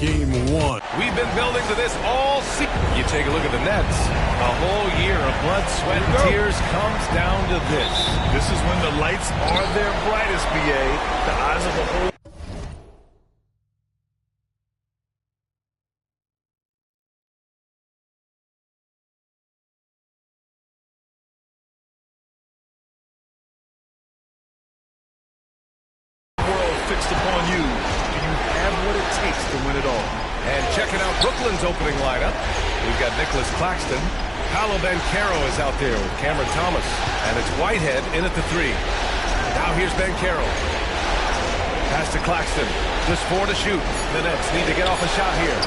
Game one. We've been building to this all season. You take a look at the Nets. A whole year of blood, sweat, and tears comes down to this. This is when the lights are their brightest, BA. The eyes of the whole world fixed upon you. Do you have what it takes to win it all? And checking out Brooklyn's opening lineup, we've got Nicholas Claxton. Paolo Banchero is out there with Cameron Thomas. And it's Whitehead in at the 3. Now here's Banchero. Pass to Claxton. Just 4 to shoot. The Nets need to get off a shot here.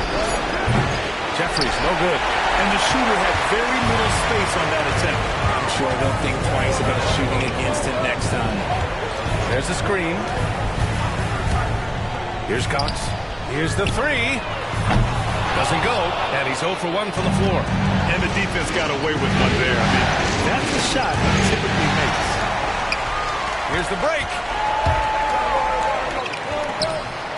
Jeffries, no good. And the shooter had very little space on that attempt. I'm sure they'll think twice about shooting against him next time. There's the screen. Here's Cox. Here's the 3. Doesn't go, and he's 0 for 1 from the floor. And the defense got away with one there. I mean, that's the shot he typically makes. Here's the break.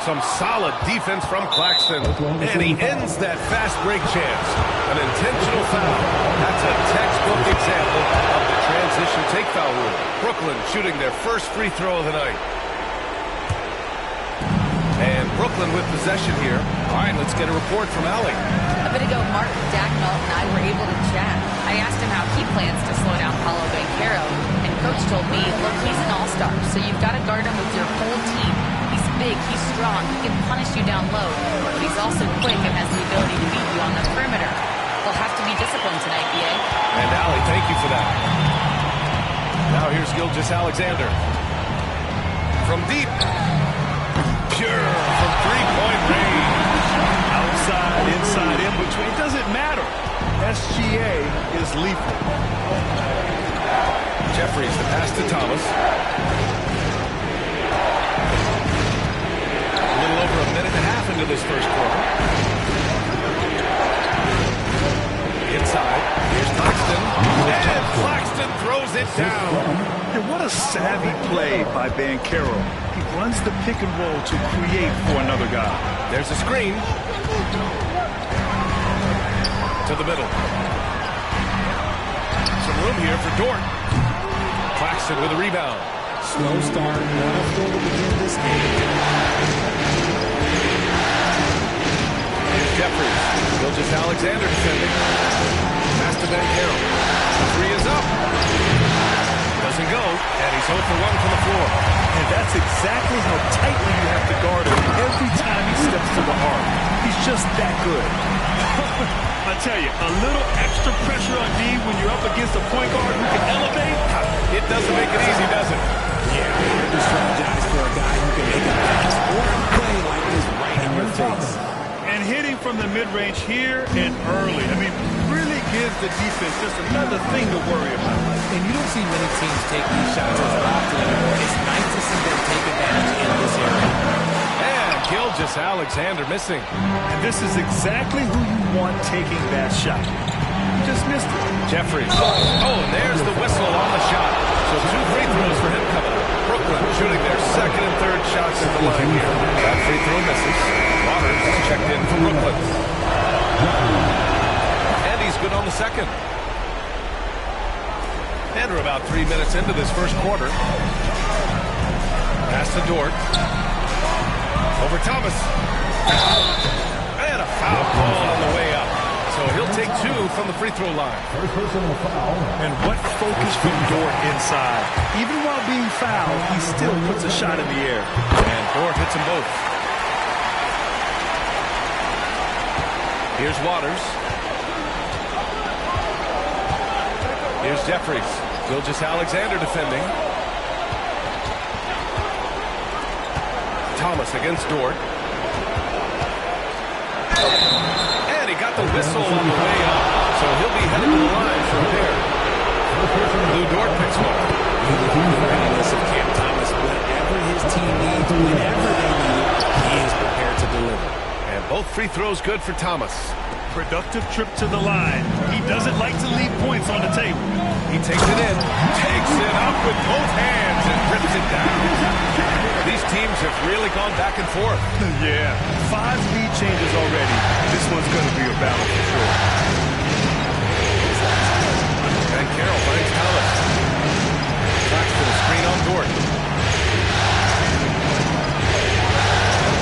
Some solid defense from Claxton. And he ends that fast break chance. An intentional foul. That's a textbook example of the transition take foul rule. Brooklyn shooting their first free throw of the night. And Brooklyn with possession here. All right, let's get a report from Allie. A bit ago, Martin Dagnall and I were able to chat. I asked him how he plans to slow down Paolo Banchero, and Coach told me, look, he's an all-star, so you've got to guard him with your whole team. He's big, he's strong, he can punish you down low, but he's also quick and has the ability to beat you on the perimeter. They'll have to be disciplined tonight, BA. And Allie, thank you for that. Now here's Gilgeous-Alexander. From deep. Pure from three-point range. Outside, inside, in between. It doesn't matter. SGA is lethal. Jeffries, the pass to Thomas. A little over a minute and a half into this first quarter. Inside. Here's Claxton. And Claxton throws it down. And what a savvy play by Banchero. He runs the pick and roll to create for another guy. There's a screen. To the middle. Some room here for Dort. Claxton with a rebound. Slow start. Not a goal to begin this game. Here's Jeffries. Gilgeous-Alexander defending. Pass to Banchero. The 3 is up. Doesn't go, and he's 0 for 1 from the floor. And that's exactly how tightly you have to guard him every time he steps to the arc. He's just that good. I tell you, a little extra pressure on D when you're up against a point guard who can elevate. It doesn't make it easy, does it? Yeah, hard to strategize for a guy who can make a pass or a play like this right in your face. And hitting from the mid-range here and early. I mean, really gives the defense just another thing to worry about. And you don't see many teams take these shots as often anymore. It's nice to see them take advantage in this area. And Gilgeous-Alexander missing. And this is exactly who you want taking that shot. You just missed it. Jeffries. Oh, and there's the whistle on the shot. So 2 free throws for him coming up. Brooklyn shooting their second and third shots at the line here. That free throw misses. Waters checked in for Brooklyn. And he's good on the second. And we're about 3 minutes into this first quarter. Pass to Dort. Over Thomas. And a foul call on the way up. So he'll take 2 from the free throw line. First personal foul. And what focus from Dort inside. Even while being fouled, he still puts a shot in the air. And Dort hits them both. Here's Waters. Here's Jeffries. Gilgeous-Alexander defending. Thomas against Dort. whistle on the way up, so he'll be headed to the line for a pair. Lou Dort picks one. You look at the readiness of Cam Thomas. Whatever his team needs, whenever they need it, he is prepared to deliver. And both free throws good for Thomas. Productive trip to the line. He doesn't like to leave points on the table. He takes it in, takes it up with both hands, and rips it down. These teams have really gone back and forth. Yeah, 5 lead changes already. This one's going to be a battle for sure. And Carroll finds Thomas. Claxton screen on Dort.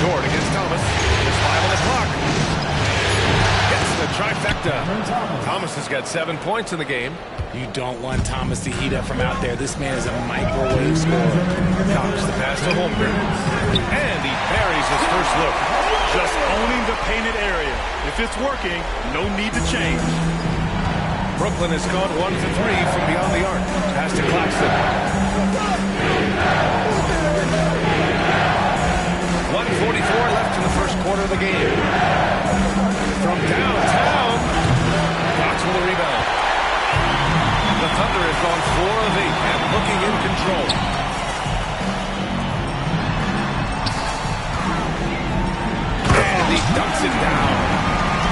Dort against Thomas. There's 5 on the clock. Gets the trifecta. Thomas has got 7 points in the game. You don't want Thomas to heat up from out there. This man is a microwave scorer. Thomas the pass to Holmgren. And he buries his first look. Just owning the painted area. If it's working, no need to change. Brooklyn has gone 1 for 3 from beyond the arc. Pass to Claxton. 1:44 left in the first quarter of the game. From downtown. Fox with a rebound. The Thunder has gone 4 of 8 and looking in control. And he dumps it down.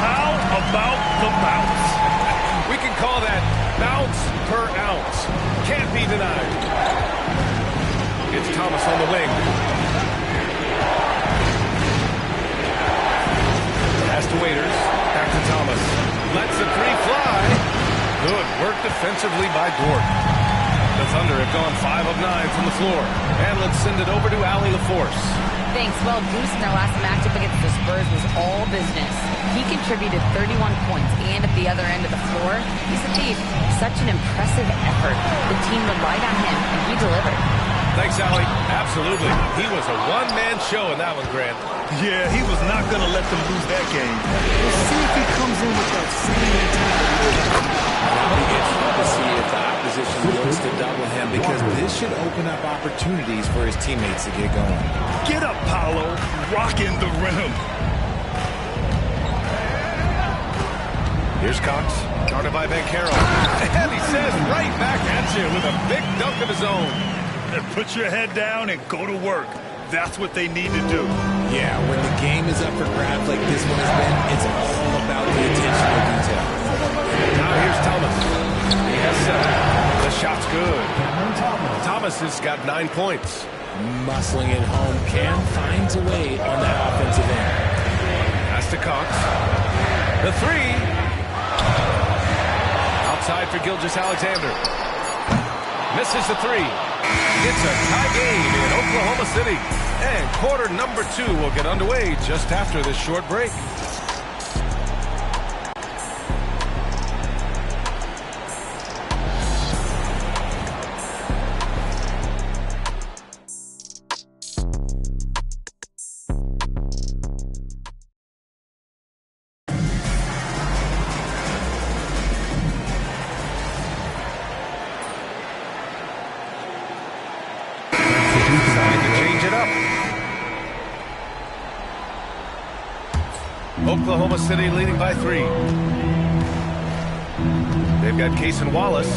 How about the bounce? We can call that bounce per ounce. Can't be denied. It's Thomas on the wing. Pass to Waiters. Back to Thomas. Lets the 3 fly. Good work defensively by Dort. The Thunder have gone 5 of 9 from the floor. And let's send it over to Allie LaForce. Thanks. Well, Goose in their last matchup against the Spurs was all business. He contributed 31 points, and at the other end of the floor, he's a thief. Such an impressive effort. The team relied on him, and he delivered. Thanks, Allie. Absolutely. He was a one-man show in that one, Grant. Yeah, he was not going to let them lose that game. We'll see if he comes in with that same mentality. It'll be interesting to see if the opposition looks to double him, because this should open up opportunities for his teammates to get going. Get up, Paolo. Rocking the rim. Here's Cox. Guarded by Banchero. And he says right back at you with a big dunk of his own. Put your head down and go to work. That's what they need to do. Yeah, when the game is up for grabs like this one has been, it's all about the attention to detail. Now here's Thomas. He has 7. The shot's good. Thomas has got 9 points. Muscling it home. Cam finds a way on that offensive end. Pass to Cox. The 3. Outside for Gilgeous-Alexander. Misses the 3. It's a tie game in Oklahoma City. And quarter number 2 will get underway just after this short break. Oklahoma City leading by 3. They've got Cason Wallace,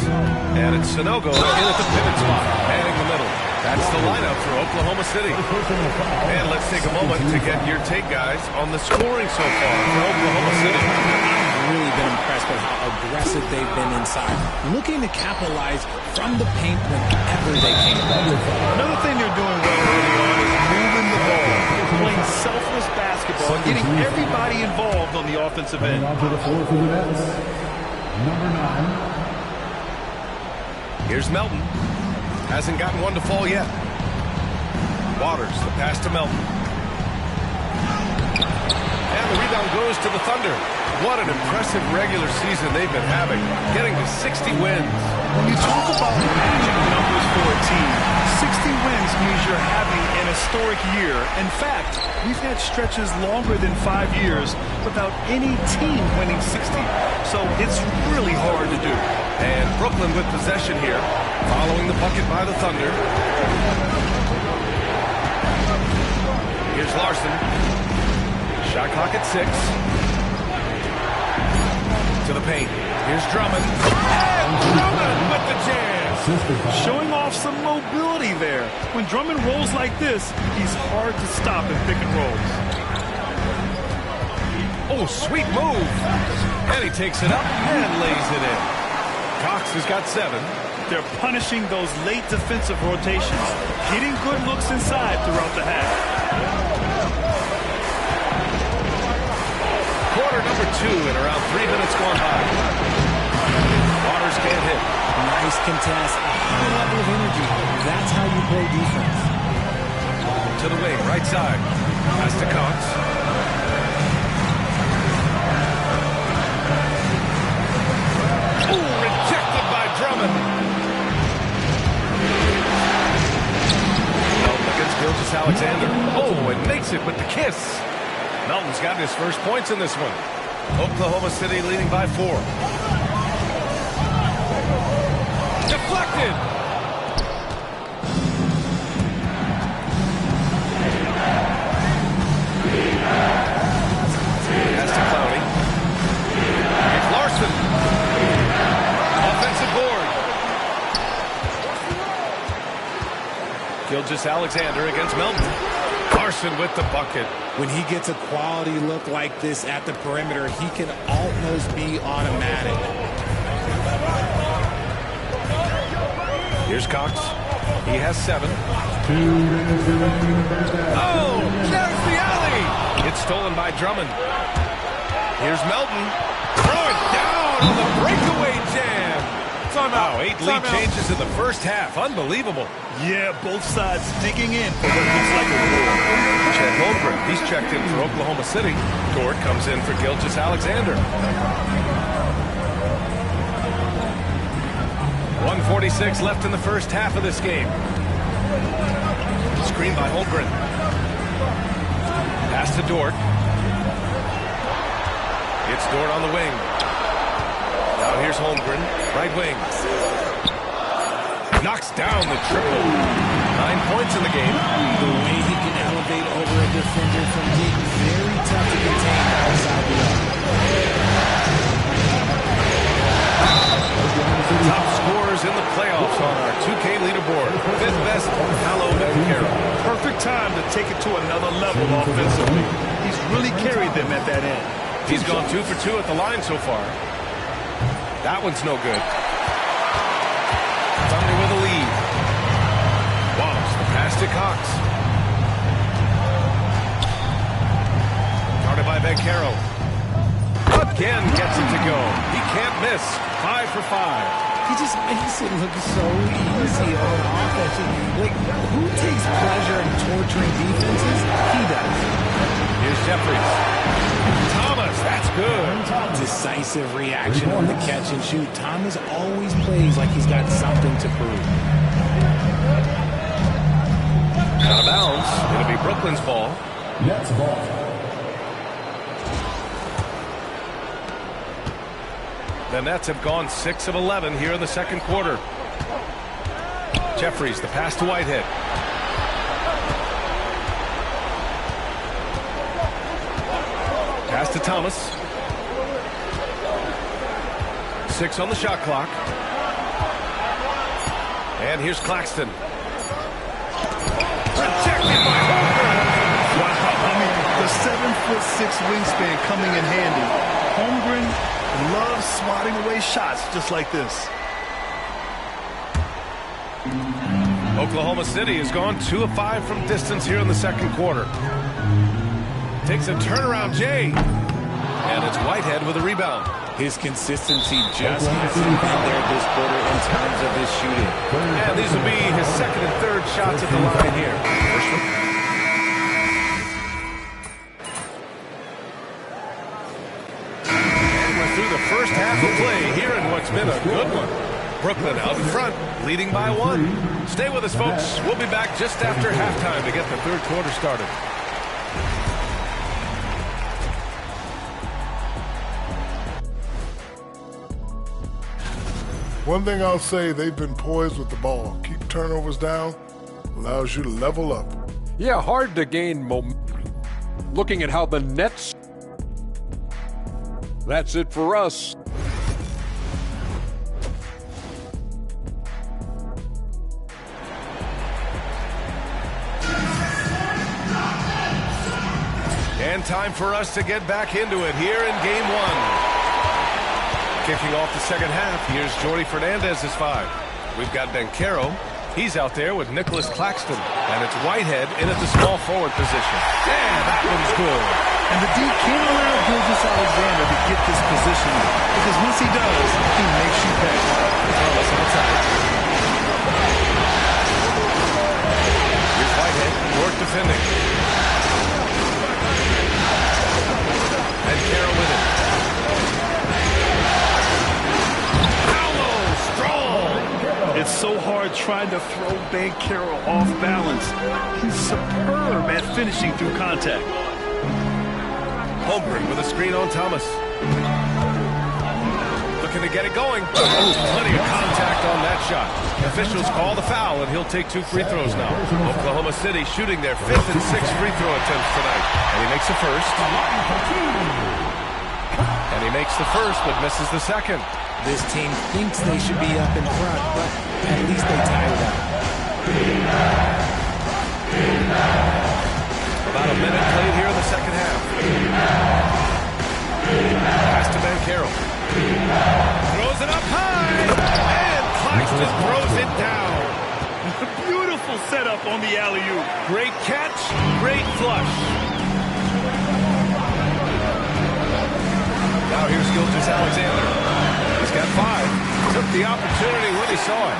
and it's Sanogo in at the pivot spot, manning the middle. That's the lineup for Oklahoma City. And let's take a moment to get your take, guys, on the scoring so far for Oklahoma City. I've really been impressed with how aggressive they've been inside, looking to capitalize from the paint whenever they can. Another thing they're doing well early on is moving the ball, playing selfless basketball, getting everybody involved on the offensive end. Onto the floor for the Nets, number 9. Here's Melton. Hasn't gotten one to fall yet. Waters, the pass to Melton. And the rebound goes to the Thunder. What an impressive regular season they've been having, getting to 60 wins. When you talk about magic numbers for a team, 60 wins means you're having an historic year. In fact, we've had stretches longer than 5 years without any team winning 60. So it's really hard to do. And Brooklyn with possession here, following the bucket by the Thunder. Here's Larson. Shot clock at 6. To the paint. Here's Drummond. And Drummond with the jam. Showing off some mobility there. When Drummond rolls like this, he's hard to stop in pick and rolls. Oh, sweet move. And he takes it up and lays it in. Cox has got 7. They're punishing those late defensive rotations, getting good looks inside throughout the half. Quarter number 2 and around 3 minutes gone by. Waters can't hit. Nice contest, a high level of energy. That's how you play defense. To the wing, right side. Pass to Cox. Ooh, rejected by Drummond. Melton against Gilgeous-Alexander. Oh, and makes it with the kiss. Melton's got his first points in this one. Oklahoma City leading by 4. Deflected. Pass to Clowney. It's Larson. Offensive board. Gilgeous-Alexander against Melton. Larson with the bucket. When he gets a quality look like this at the perimeter, he can almost be automatic. Here's Cox. He has 7. Oh, there's the alley. It's stolen by Drummond. Here's Melton. Throw it down on the breakaway jam. Wow, 8 lead changes in the first half. Unbelievable. Yeah, both sides digging in for what looks like a war. Chet Holmgren, he's checked in for Oklahoma City. Dort comes in for Gilgeous-Alexander. 1:46 left in the first half of this game. Screen by Holmgren. Pass to Dort. It's Dort on the wing. Now here's Holmgren, right wing. Knocks down the triple. 9 points in the game. The way he can elevate over a defender from deep, very tough to contain outside the arc. Top scorers in the playoffs on our 2K leaderboard. Fifth best, Paolo Banchero. Perfect time to take it to another level offensively. He's really carried them at that end. He's gone 2 for 2 at the line so far. That one's no good. Thunder with a lead. Wallace, the pass to Cox. Guarded by Banchero. Again gets it to go. He can't miss. 5 for 5. He just makes it look so easy on offense. Like, who takes pleasure in torturing defenses? He does. Here's Jeffries. Thomas, that's good. Decisive reaction on the catch and shoot. Thomas always plays like he's got something to prove. Out of bounds. It'll be Brooklyn's ball. Nets ball. The Nets have gone 6 of 11 here in the second quarter. Jeffries, the pass to Whitehead. Pass to Thomas. 6 on the shot clock. And here's Claxton. Rejected by Holmgren. Wow, I mean, the 7'6" wingspan coming in handy. Holmgren loves swatting away shots just like this. Oklahoma City has gone 2 of 5 from distance here in the second quarter. Takes a turnaround, Jay. And it's Whitehead with a rebound. His consistency just hasn't been there this quarter in terms of his shooting. And these will be his second and third shots at the line here. First one. And we're through the first half of play here in what's been a good one. Brooklyn out in front, leading by 1. Stay with us, folks. We'll be back just after halftime to get the third quarter started. One thing I'll say, they've been poised with the ball. Keep turnovers down, allows you to level up. Yeah, hard to gain momentum. Looking at how the Nets. That's it for us. And time for us to get back into it here in game one. Kicking off the second half, here's Jordy Fernandez's 5. We've got Banchero. He's out there with Nicholas Claxton. And it's Whitehead in at the small forward position. And that one's good. And the D can't allow Gilgeous Alexander to get this position because once he does, he makes you pay. Thomas outside. Here's Whitehead, York defending. And Carroll with it. It's so hard trying to throw Banchero off balance. He's superb at finishing through contact. Holmgren with a screen on Thomas. Looking to get it going. Oh, plenty of contact on that shot. Officials call the foul, and he'll take 2 free throws now. Oklahoma City shooting their 5th and 6th free throw attempts tonight. And he makes the first. And he makes the first, but misses the second. This team thinks they should be up in front, but at least they tie it up. About a minute played here in the second half. Pass to Banchero. Throws it up high. And Claxton throws it down. Beautiful setup on the alley-oop. Great catch, great flush. Now here's Gilgeous Alexander. He's got 5. Took the opportunity when he saw it.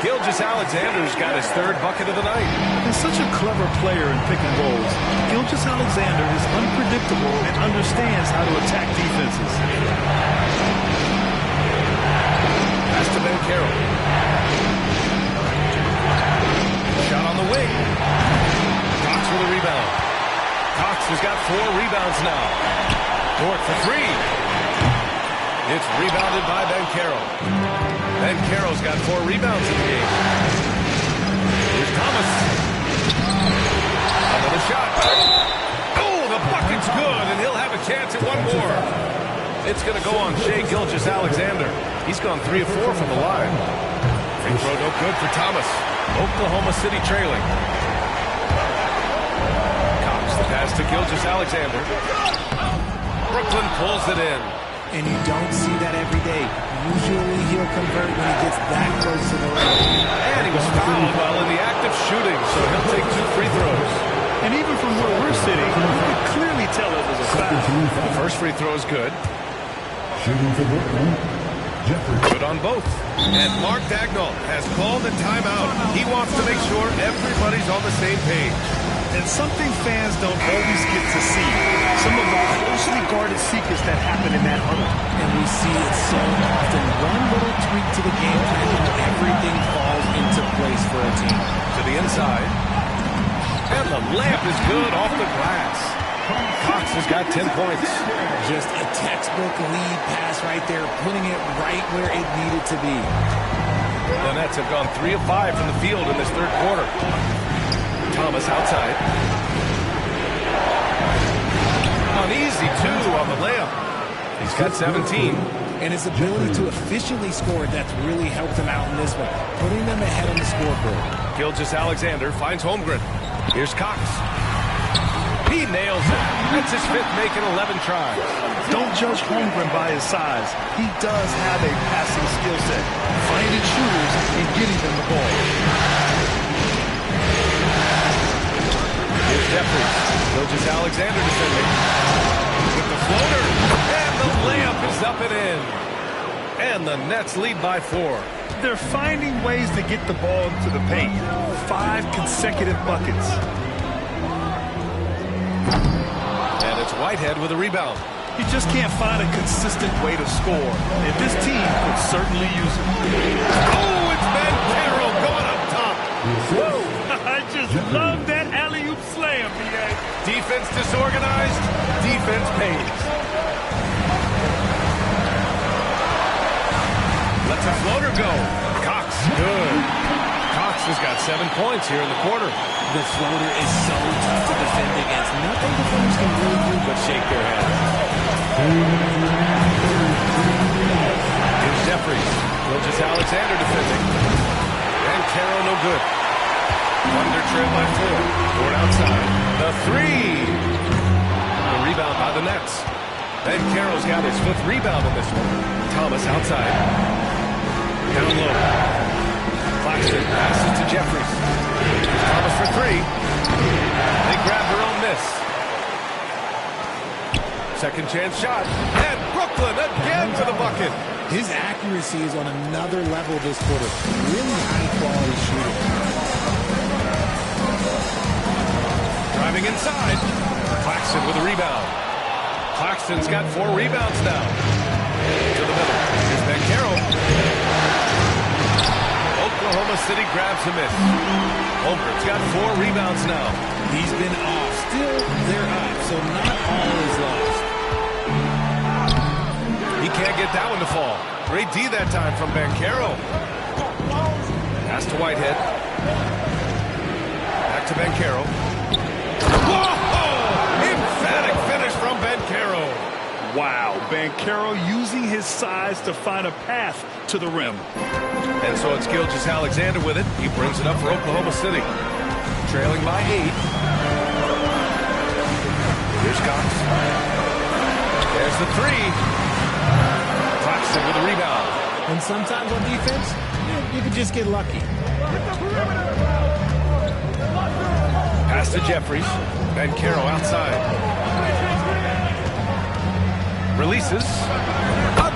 Gilgeous Alexander's got his 3rd bucket of the night. He's such a clever player in pick and rolls. Gilgeous Alexander is unpredictable and understands how to attack defenses. Pass to Banchero. Shot on the wing. Cox with a rebound. Cox has got 4 rebounds now. Dort for 3. It's rebounded by Banchero. Banchero's got 4 rebounds in the game. Here's Thomas. Another shot. Oh, the bucket's good, and he'll have a chance at one more. It's going to go on Shai Gilgeous-Alexander. He's gone 3 of 4 from the line. Free throw no good for Thomas. Oklahoma City trailing. Cox the pass to Gilgeous-Alexander. Brooklyn pulls it in. And you don't see that every day. Usually he'll convert when he gets that close to the line. And he was fouled while in the act of shooting, so he'll take 2 free throws. And even from where we're sitting, you can clearly tell it was a foul. The first free throw is good. Shooting for Brooklyn, Jeffrey. Good on both. And Mark Dagnall has called a timeout. He wants to make sure everybody's on the same page. And something fans don't always get to see. Some of the closely guarded secrets that happen in that huddle. And we see it so often. One little tweak to the game plan and everything falls into place for a team. To the inside. And the layup is good off the glass. Cox has got 10 points. Just a textbook lead pass right there, putting it right where it needed to be. The Nets have gone 3 of 5 from the field in this 3rd quarter. Thomas outside. An easy 2 on the layup. He's got 17. And his ability to efficiently score, that's really helped him out in this one, putting them ahead on the scoreboard. Gilgeous-Alexander finds Holmgren. Here's Cox. He nails it. That's his 5th make in 11 tries. Don't judge Holmgren by his size. He does have a passing skill set, finding shooters and getting them the ball. Here's Jeffrey. Gilgeous-Alexander defending. With the floater. And the layup is up and in. And the Nets lead by 4. They're finding ways to get the ball to the paint. 5 consecutive buckets. And it's Whitehead with a rebound. You just can't find a consistent way to score. And this team could certainly use it. Oh, it's Banchero going up top. Woo! I just love that alley-oop slam, B.A. Defense disorganized. Defense pays. Lets a floater go. Cox, good. Cox has got 7 points here in the quarter. The floater is so tough to defend against. Nothing defenders can really do but shake their heads. Here's Jeffries. Gilgeous-Alexander defending. And Carroll no good. Thunder trail by 4. Ford outside. The 3. shots. Ben Carroll's got his 5th rebound in this one. Thomas outside. Down low. Claxton passes to Jeffries. Thomas for 3. They grab their own miss. Second chance shot. And Brooklyn again to the bucket. His accuracy is on another level this quarter. Really high-quality shooting. Driving inside. Claxton with a rebound. Claxton's got 4 rebounds now. To the middle. Here's Ben Carroll. Oklahoma City grabs a miss. Holmgren's got 4 rebounds now. He's been off. Still, they're up, so not all is lost. He can't get that one to fall. Great D that time from Ben Carroll. Pass to Whitehead. Back to Ben Carroll. Whoa! Emphatic finish from Ben Carroll. Wow, Ben Carroll using his size to find a path to the rim. And so it's Gilgeous-Alexander with it. He brings it up for Oklahoma City. Trailing by 8. Here's Cox. There's the 3. Claxton with a rebound. And sometimes on defense, you can just get lucky. Pass to Jeffries. Ben Carroll outside. Releases.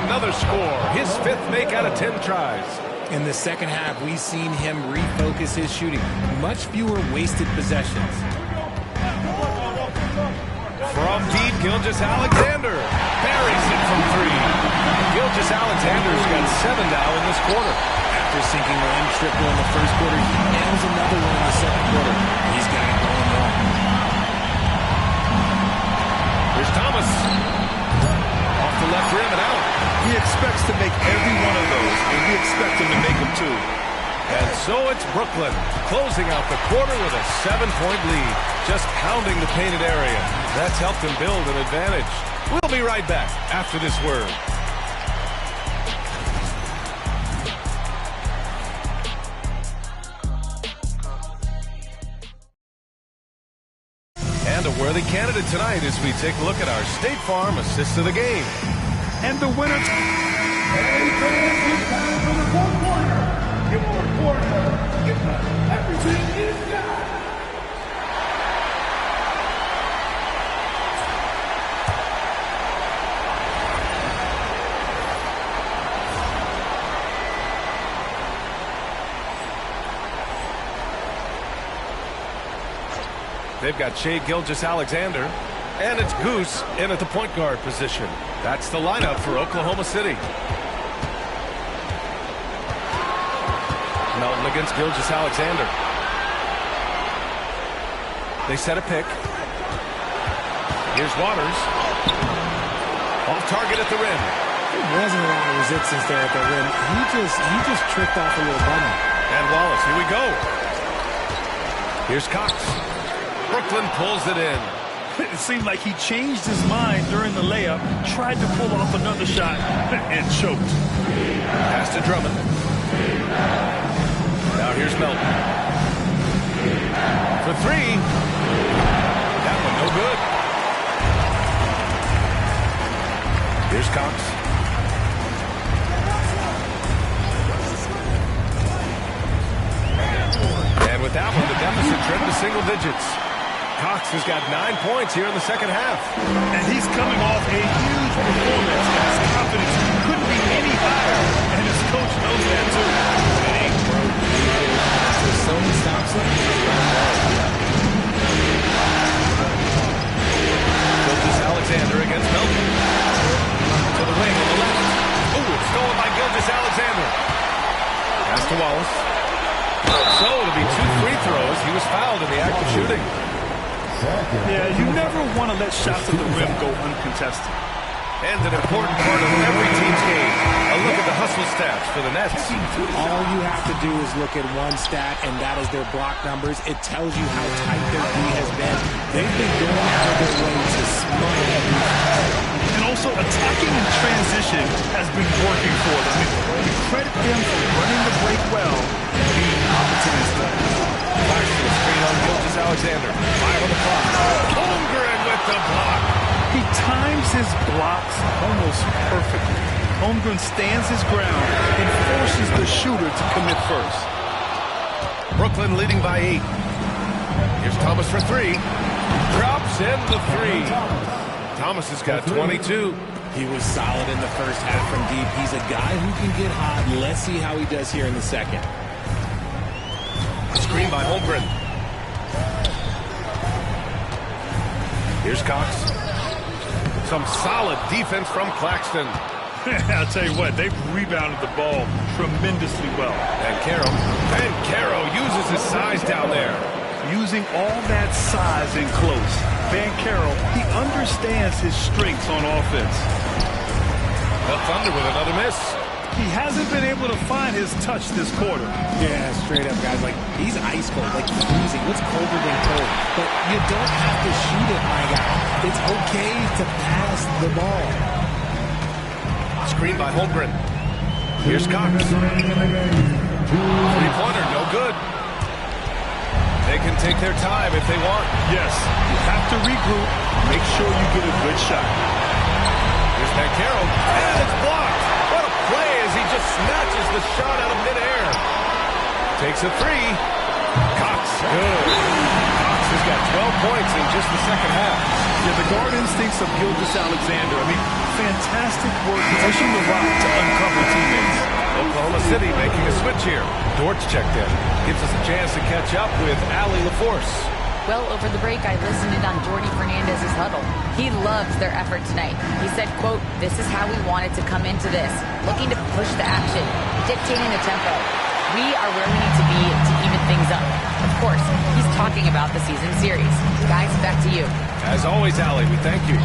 Another score. His 5th make out of 10 tries. In the second half, we've seen him refocus his shooting. Much fewer wasted possessions. From deep, Gilgeous-Alexander buries it from 3. Gilgeous-Alexander's got 7 now in this quarter. After sinking one triple in the first quarter, he nails another one in the second quarter. He's got it going wrong. Here's Thomas. Off the left rim and out. He expects to make every one of those, and we expect him to make them too. And so it's Brooklyn closing out the quarter with a 7-point lead. Just pounding the painted area. That's helped them build an advantage. We'll be right back after this word. And a worthy candidate tonight as we take a look at our State Farm assist of the game. And the winner. Hey, fans, it's time for the 4th quarter. Your 4th quarter. Give us everything is got. They've got Shai Gilgeous-Alexander, and it's Goose in at the point guard position. That's the lineup for Oklahoma City. Melton against Gilgeous-Alexander. They set a pick. Here's Waters. Off target at the rim. There wasn't a lot of resistance there at the rim. He just tripped off a little bunny. And Wallace, here we go. Here's Cox. Brooklyn pulls it in. It seemed like he changed his mind during the layup, tried to pull off another shot, and choked. Pass to Drummond. Now here's Melton. For 3. That one no good. Here's Cox. And with that one, the deficit trimmed to single digits. Cox has got 9 points here in the second half. And he's coming off a huge performance, and his confidence couldn't be any higher, and his coach knows that too. So he stops it. Gilgeous-Alexander against Melton. To the wing on the left. Ooh, it's stolen by Gilgeous-Alexander. Pass to Wallace. So it'll be 2 free throws. He was fouled in the act of shooting. Yeah, you never want to let shots at the rim go uncontested. And an important part of every team's game. A look at the hustle stats for the Nets. All you have to do is look at one stat, and that is their block numbers. It tells you how tight their D has been. They've been going out of their way to smother every. And also, attacking in transition has been working for them. We credit them for running the break well and being opportunistic. Claxton screen on Gilgeous-Alexander. 5 on the clock. Holmgren with the block. He times his blocks almost perfectly. Holmgren stands his ground and forces the shooter to commit first. Brooklyn leading by 8. Here's Thomas for 3. Drops in the 3. Thomas has got 22. He was solid in the first half from deep. He's a guy who can get hot. Let's see how he does here in the second. Screen by Holmgren. Here's Cox. Some solid defense from Claxton. I'll tell you what, they've rebounded the ball tremendously well. And Caro uses his size down there. Using all that size in close. Caro, he understands his strengths on offense. The Thunder with another miss. He hasn't been able to find his touch this quarter. Yeah, straight up, guys. Like, he's ice cold, like freezing. What's colder than cold? But you don't have to shoot it, my guy. It's okay to pass the ball. Screen by Holmgren. Here's Cox. Three-pointer, no good. They can take their time if they want. Yes, you have to regroup. Make sure you get a good shot. Here's Caro, and it's blocked. What a play as he just snatches the shot out of midair. Takes a 3. Cox, good. Cox has got 12 points in just the second half. Yeah, the guard instincts of Gilgeous-Alexander. I mean, fantastic work pushing the rock to uncover teammates. Oklahoma City making a switch here. Dort's checked in. Gives us a chance to catch up with Allie LaForce. Well, over the break, I listened in on Jordy Fernandez's huddle. He loves their effort tonight. He said, quote, "This is how we wanted to come into this, looking to push the action, dictating the tempo. We are where we need to be to even things up." Of course, he's talking about the season series. Guys, back to you. As always, Allie, we thank you.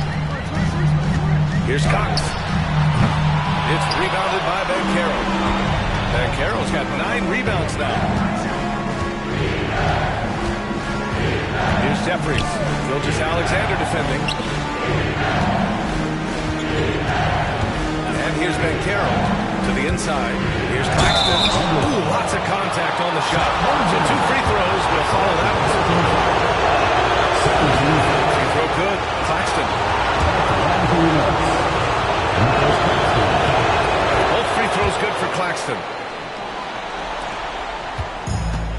Here's Cox. It's rebounded by Caro. Caro's got 9 rebounds now. Here's Jeffries. Gilgeous-Alexander defending. And here's Caro to the inside. Here's Claxton. Ooh, lots of contact on the shot. So 2 free throws will follow that one. Free throw good. Claxton. Both free throws good for Claxton.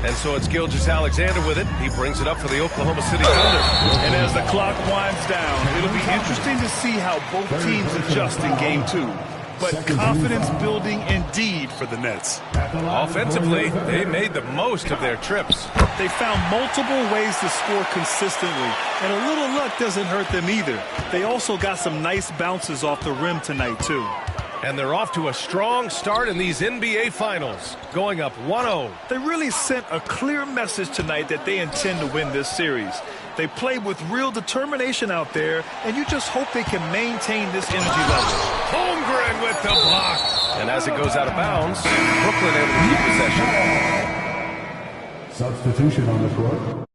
And so it's Gilgeous-Alexander with it. He brings it up for the Oklahoma City Thunder. And as the clock winds down, it'll be interesting to see how both teams adjust in Game 2. But confidence building indeed for the Nets. Offensively, they made the most of their trips. They found multiple ways to score consistently, and a little luck doesn't hurt them either. They also got some nice bounces off the rim tonight, too. And they're off to a strong start in these NBA Finals, going up 1-0. They really sent a clear message tonight that they intend to win this series. They played with real determination out there, and you just hope they can maintain this energy level. Holmgren with the block. And as it goes out of bounds, Brooklyn able to keep possession. Substitution on the court.